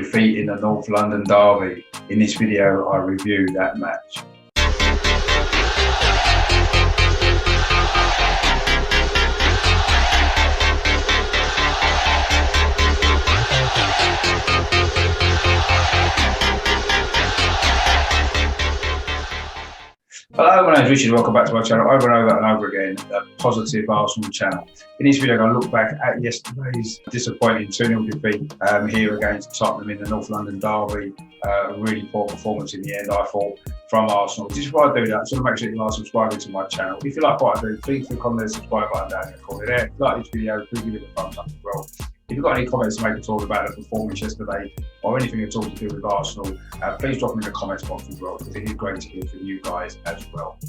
defeat in the North London derby. In this video, I review that match. Hello, my name is Richard. Welcome back to my channel over and over again, the Positive Arsenal channel. In this video, I'm going to look back at yesterday's disappointing 2-0 defeat here against Tottenham in the North London derby. A really poor performance in the end, I thought, from Arsenal. Just before I do that, I just want to make sure you are subscribing to my channel. If you like what I do, please click on the subscribe button down in the corner there. If you like this video, please give it a thumbs up as well. If you've got any comments to make at all about the performance yesterday or anything at all to do with Arsenal, please drop them in the comments box as well, because it is great to hear from you guys as well.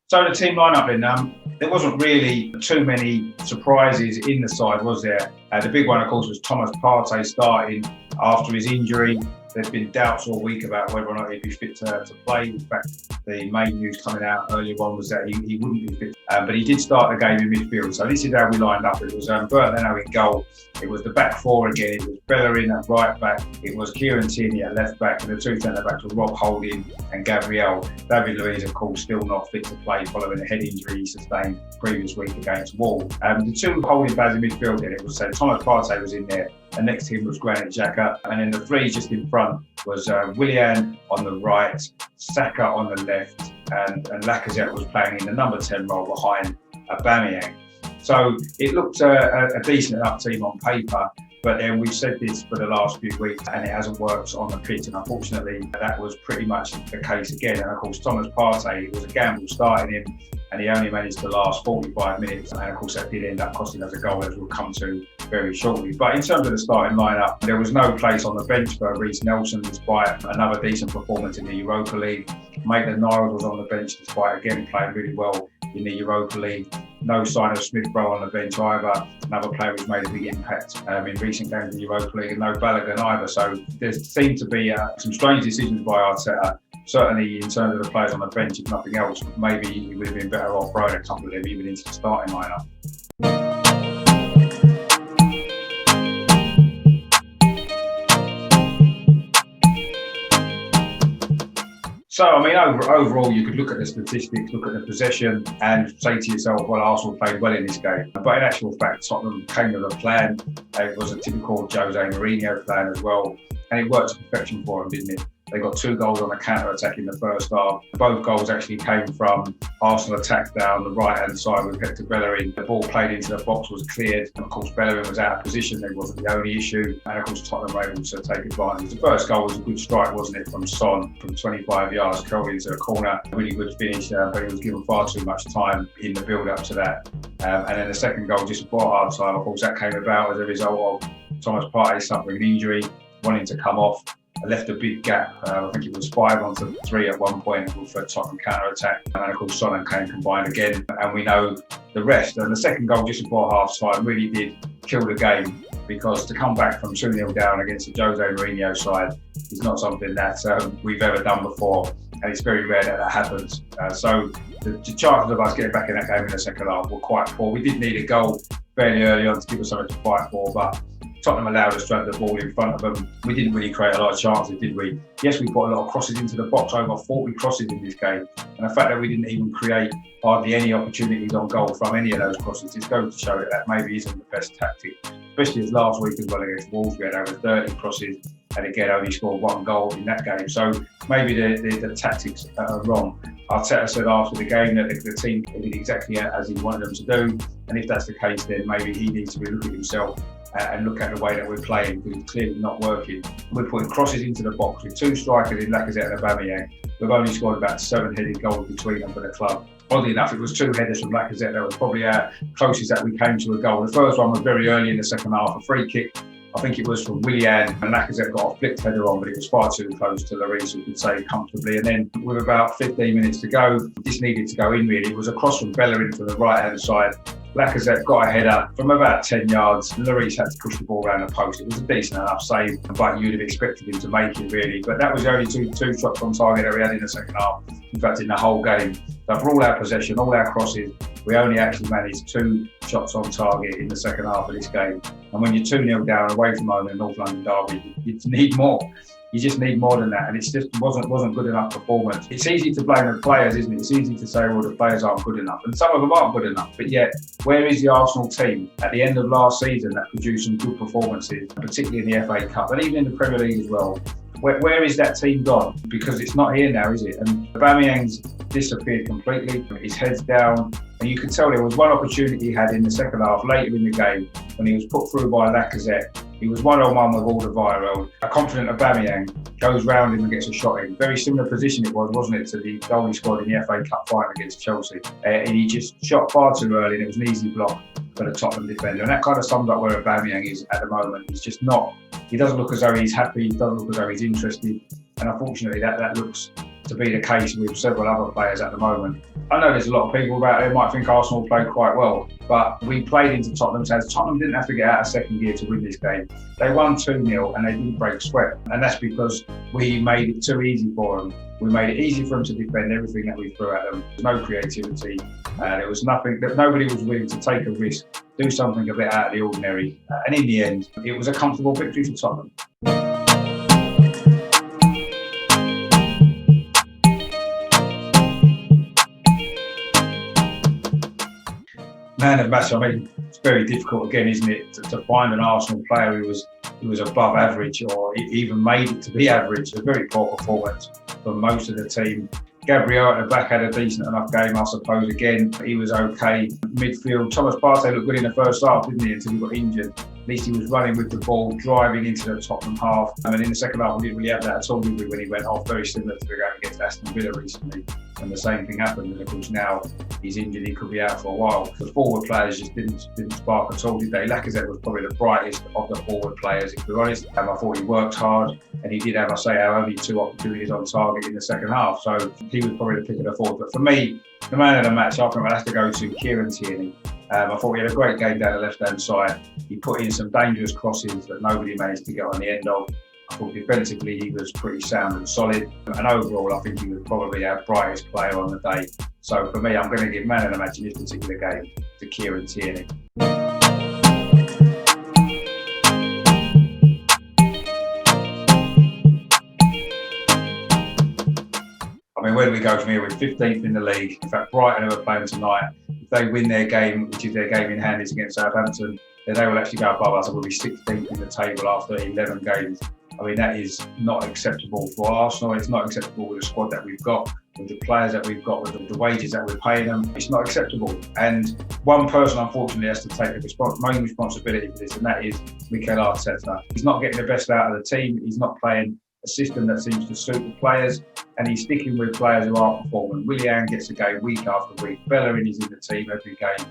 So the team lineup then, there wasn't really too many surprises in the side, was there? The big one, of course, was Thomas Partey starting after his injury. There's been doubts all week about whether or not he'd be fit to play. In fact, the main news coming out earlier on was that he wouldn't be fit. But he did start the game in midfield. So this is how we lined up. It was Berteno in goal. It was the back four again. It was Bellerin at right back. It was Kieran Tierney at left back. And the two centre-backs were Rob Holding and Gabriel. David Luiz, of course, still not fit to play following a head injury he sustained previous week against Wall. The two holding pads in midfield then, it was Thomas Partey was in there. And next to him was Granit Xhaka. And then the three just in front was Willian on the right, Saka on the left, and Lacazette was playing in the number 10 role behind Aubameyang. So it looked a decent enough team on paper, but then we've said this for the last few weeks and it hasn't worked on the pitch, and unfortunately that was pretty much the case again. And of course Thomas Partey, it was a gamble starting him and he only managed to last 45 minutes, and of course that did end up costing us a goal, as we'll come to very shortly. But in terms of the starting lineup, there was no place on the bench for Reiss Nelson despite another decent performance in the Europa League. Maitland-Niles was on the bench despite again playing really well in the Europa League. No sign of Smith-Rowe on the bench either, another player who's made a big impact in recent games in the Europa League, and no Balogun either. So there seemed to be some strange decisions by Arteta. Certainly in terms of the players on the bench, if nothing else, maybe he would have been better off throwing a couple of them even into the starting lineup. So, I mean, overall, you could look at the statistics, look at the possession and say to yourself, well, Arsenal played well in this game. But in actual fact, Tottenham came with a plan. It was a typical Jose Mourinho plan as well. And it worked to perfection for them, didn't it? They got 2 goals on the counter-attack in the first half. Both goals actually came from Arsenal attacks down the right-hand side with Hector Bellerin. The ball played into the box, was cleared. And of course, Bellerin was out of position. That wasn't the only issue. And of course, Tottenham were able to take advantage. The first goal was a good strike, wasn't it, from Son from 25 yards, curled into the corner. A really good finish, but he was given far too much time in the build-up to that. And then the second goal, just before half-time, of course, that came about as a result of Thomas Partey suffering an injury, wanting to come off. Left a big gap. I think it was 5-on-3 at one point for a Tottenham counter-attack. And of course, Son and Kane combined again. And we know the rest. And the second goal just before half-time really did kill the game, because to come back from 2-0 down against the Jose Mourinho side is not something that we've ever done before. And it's very rare that happens. So the chances of us getting back in that game in the second half were quite poor. We did need a goal fairly early on to give us something to fight for, but Tottenham allowed us to have the ball in front of them. We didn't really create a lot of chances, did we? Yes, we put a lot of crosses into the box, over 40 crosses in this game. And the fact that we didn't even create hardly any opportunities on goal from any of those crosses is going to show that maybe isn't the best tactic. Especially as last week as well against Wolves, we had over 30 crosses and again only scored 1 goal in that game. So maybe the tactics are wrong. Arteta said after the game that the team did exactly as he wanted them to do. And if that's the case, then maybe he needs to relook at himself and look at the way that we're playing, because it's clearly not working. We're putting crosses into the box with 2 strikers in Lacazette and Aubameyang. We've only scored about 7 headed goals between them for the club. Oddly enough, it was 2 headers from Lacazette. That was probably our closest that we came to a goal. The first one was very early in the second half, a free kick. I think it was from Willian, and Lacazette got a flicked header on, but it was far too close to Lloris, who could save comfortably. And then with about 15 minutes to go, this needed to go in really. It was a cross from Bellerin from the right-hand side. Lacazette got a header from about 10 yards. Lloris had to push the ball around the post. It was a decent enough save, but you'd have expected him to make it really. But that was the only two shots on target that we had in the second half. In fact, in the whole game. So for all our possession, all our crosses, we only actually managed 2 shots on target in the second half of this game. And when you're 2-0 down away from home in North London derby, you need more. You just need more than that, and it just wasn't good enough performance. It's easy to blame the players, isn't it? It's easy to say, well, the players aren't good enough, and some of them aren't good enough. But yet, where is the Arsenal team at the end of last season that produced some good performances, particularly in the FA Cup and even in the Premier League as well? Where is that team gone? Because it's not here now, is it? And Aubameyang's disappeared completely. His head's down, and you could tell there was one opportunity he had in the second half later in the game when he was put through by Lacazette. He was one-on-one with Alderweireld. A confident Aubameyang goes round him and gets a shot in. Very similar position it was, wasn't it, to the goal he scored in the FA Cup final against Chelsea. And he just shot far too early, and it was an easy block for the Tottenham defender. And that kind of sums up where Aubameyang is at the moment. He's just not, he doesn't look as though he's happy, he doesn't look as though he's interested. And unfortunately, that looks to be the case with several other players at the moment. I know there's a lot of people about it who might think Arsenal played quite well, but we played into Tottenham's hands. Tottenham didn't have to get out of second gear to win this game. They won 2-0 and they didn't break sweat. And that's because we made it too easy for them. We made it easy for them to defend everything that we threw at them. There's no creativity. There was nothing, that nobody was willing to take a risk, do something a bit out of the ordinary. And in the end, it was a comfortable victory for Tottenham. Man of match, I mean, it's very difficult again, isn't it, to find an Arsenal player who was above average or even made it to be average. A very poor performance from most of the team. Gabriel at the back had a decent enough game, I suppose. Again, he was okay. Midfield, Thomas Partey looked good in the first half, didn't he, until he got injured. At least he was running with the ball, driving into the Tottenham half. And in the second half, we didn't really have that at all, did we, when he went off? Very similar to the game against Aston Villa recently. And the same thing happened. And of course, now he's injured, he could be out for a while. The forward players just didn't spark at all, did they? Lacazette was probably the brightest of the forward players, if we're honest. I thought he worked hard, and he did have, I say, only 2 opportunities on target in the second half. So he was probably the pick of the forward. But for me, the man of the match, I think I'll have to go to Kieran Tierney. I thought he had a great game down the left-hand side. He put in some dangerous crosses that nobody managed to get on the end of. I thought defensively he was pretty sound and solid. And overall, I think he was probably our brightest player on the day. So for me, I'm going to give man of the match in this particular game to Kieran Tierney. I mean, where do we go from here? We're 15th in the league. In fact, Brighton, who are playing tonight, if they win their game, which is their game in hand, is against Southampton, then they will actually go above us and we'll be 16th in the table after 11 games. I mean, that is not acceptable for Arsenal. It's not acceptable with the squad that we've got, with the players that we've got, with the wages that we're paying them. It's not acceptable. And one person, unfortunately, has to take the main responsibility for this, and that is Mikel Arteta. He's not getting the best out of the team. He's not playing a system that seems to suit the players, and he's sticking with players who aren't performing. Willian gets a game week after week. Bellerin is in the team every game.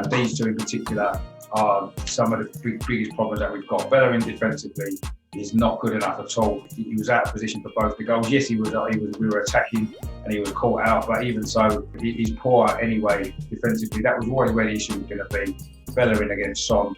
These two in particular are some of the biggest problems that we've got. Bellerin defensively is not good enough at all. He was out of position for both the goals. Yes, we were attacking and he was caught out, but even so, he's poor anyway defensively. That was always where the issue was going to be. Bellerin against Son.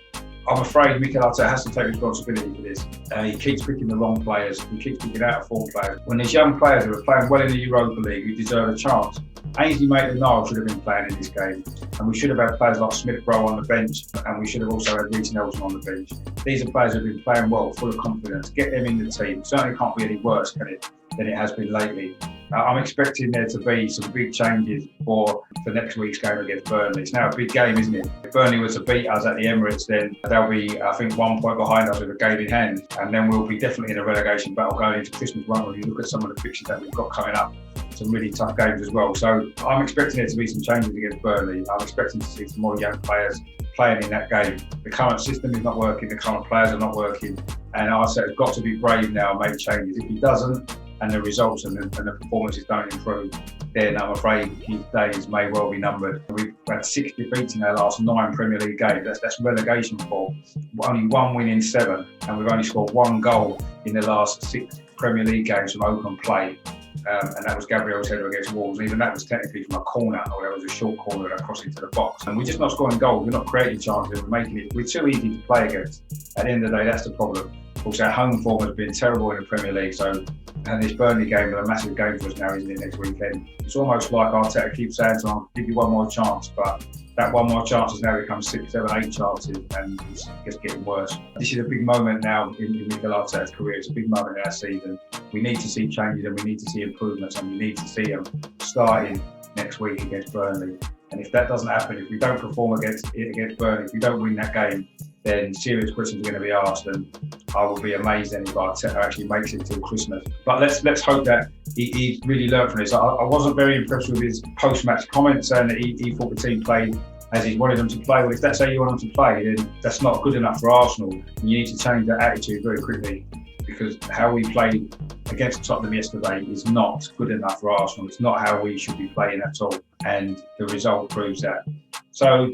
I'm afraid Mikel Arteta has to take responsibility for this. He keeps picking the wrong players. He keeps picking out of form players. When there's young players who are playing well in the Europa League who deserve a chance, Ainsley Maitland-Niles should have been playing in this game. And we should have had players like Smith-Rowe on the bench, and we should have also had Reece Nelson on the bench. These are players who have been playing well, full of confidence. Get them in the team. It certainly can't be any worse, can it, than it has been lately. I'm expecting there to be some big changes for next week's game against Burnley. It's now a big game, isn't it? If Burnley were to beat us at the Emirates, then they'll be, I think, 1 point behind us with a game in hand. And then we'll be definitely in a relegation battle going into Christmas, won't we? You look at some of the fixtures that we've got coming up. Some really tough games as well. So I'm expecting there to be some changes against Burnley. I'm expecting to see some more young players playing in that game. The current system is not working, the current players are not working, and Arteta has got to be brave now and make changes. If he doesn't, and the results and the performances don't improve, then I'm afraid his days may well be numbered. We've had 6 defeats in our last 9 Premier League games. That's relegation form. Only 1 win in 7, and we've only scored 1 goal in the last 6 Premier League games from open play. and that was Gabriel's header against Wolves. Even that was technically from a corner, or that was a short corner that crossed into the box. And we're just not scoring goals. We're not creating chances. We're too easy to play against. At the end of the day, that's the problem. Also, our home form has been terrible in the Premier League. So, and this Burnley game is a massive game for us now, isn't it, next weekend? It's almost like Arteta keeps saying to him, I'll give you one more chance, but that one more chance has now become 6, 7, 8 chances, and it's just getting worse. This is a big moment now in Mikel Arteta's career. It's a big moment in our season. We need to see changes, and we need to see improvements, and we need to see them starting next week against Burnley. And if that doesn't happen, if we don't perform against Burnley, if we don't win that game, then serious questions are going to be asked, and I will be amazed then if Arteta actually makes it till Christmas. But let's hope that he really learned from this. I wasn't very impressed with his post-match comments saying that he thought the team played as he wanted them to play. Well, if that's how you want them to play, then that's not good enough for Arsenal. And you need to change that attitude very quickly, because how we played against Tottenham yesterday is not good enough for Arsenal. It's not how we should be playing at all, and the result proves that. So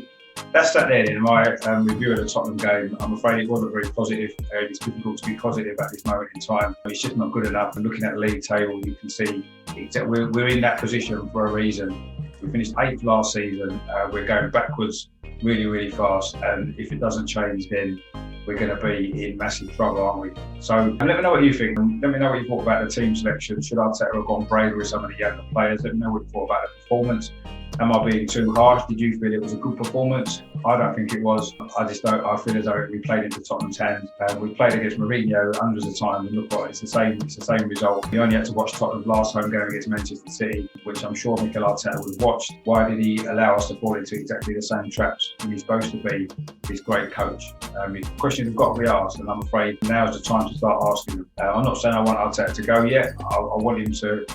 that's that there in my review of the Tottenham game. I'm afraid it wasn't very positive. It's difficult to be positive at this moment in time. It's just not good enough. And looking at the league table, you can see we're in that position for a reason. We finished 8th last season. We're going backwards really, really fast. And if it doesn't change, then we're going to be in massive trouble, aren't we? So let me know what you think. Let me know what you thought about the team selection. Should Arteta have gone braver with some of the younger players? Let me know what you thought about the performance. Am I being too harsh? Did you feel it was a good performance? I don't think it was. I feel as though we played into Tottenham's hands. We played against Mourinho hundreds of times, and look what, it's the same result. We only had to watch Tottenham's last home game against Manchester City, which I'm sure Mikel Arteta would have watched. Why did he allow us to fall into exactly the same traps when he's supposed to be this great coach? Questions have got to be asked, and I'm afraid now's the time to start asking them. I'm not saying I want Arteta to go yet. I want him to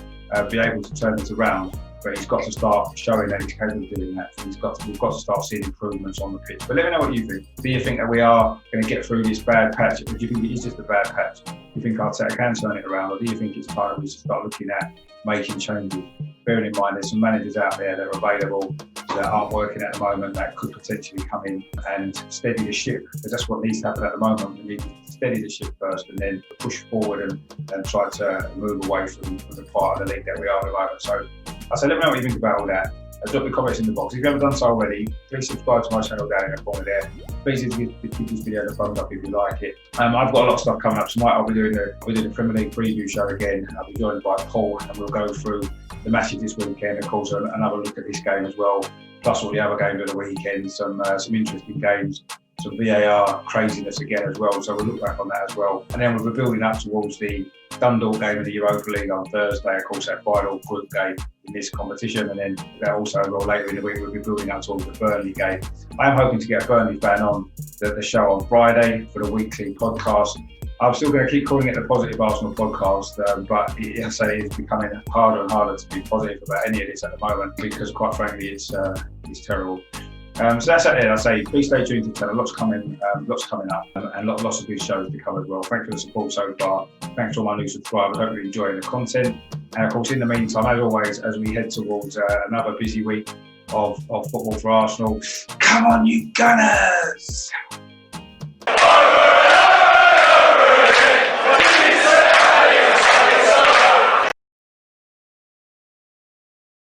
be able to turn it around. But he's got to start showing that he's capable of doing that. We've got to start seeing improvements on the pitch. But let me know what you think. Do you think that we are going to get through this bad patch? Or do you think it is just a bad patch? Do you think Arteta can turn it around? Or do you think it's time we should start looking at making changes? Bearing in mind there's some managers out there that are available that aren't working at the moment that could potentially come in and steady the ship, because that's what needs to happen at the moment. We need to steady the ship first and then push forward and try to move away from the part of the league that we are at the moment. So I say, let me know what you think about all that. Drop your comments in the box. If you haven't done so already, please subscribe to my channel down in the corner there. Please give this video a thumbs up if you like it. I've got a lot of stuff coming up tonight. I'll be doing the Premier League preview show again. I'll be joined by Paul, and we'll go through the matches this weekend, of course, and another look at this game as well, plus all the other games of the weekend, some interesting games, some VAR craziness again as well. So we'll look back on that as well. And then we'll be building up towards the Dundalk game of the Europa League on Thursday, of course, that final group game in this competition. And then that also, later in the week, we'll be building up towards the Burnley game. I am hoping to get a Burnley fan on the show on Friday for the weekly podcast. I'm still going to keep calling it the Positive Arsenal podcast, but I say it's becoming harder and harder to be positive about any of this at the moment, because quite frankly, it's terrible. So that's it. I say, please stay tuned to tell. Lots coming up, and lots of good shows to come as well. Thanks for the support so far. Thanks to all my new subscribers. Hope you're enjoying the content. And of course, in the meantime, as always, as we head towards another busy week of football for Arsenal, come on, you Gunners!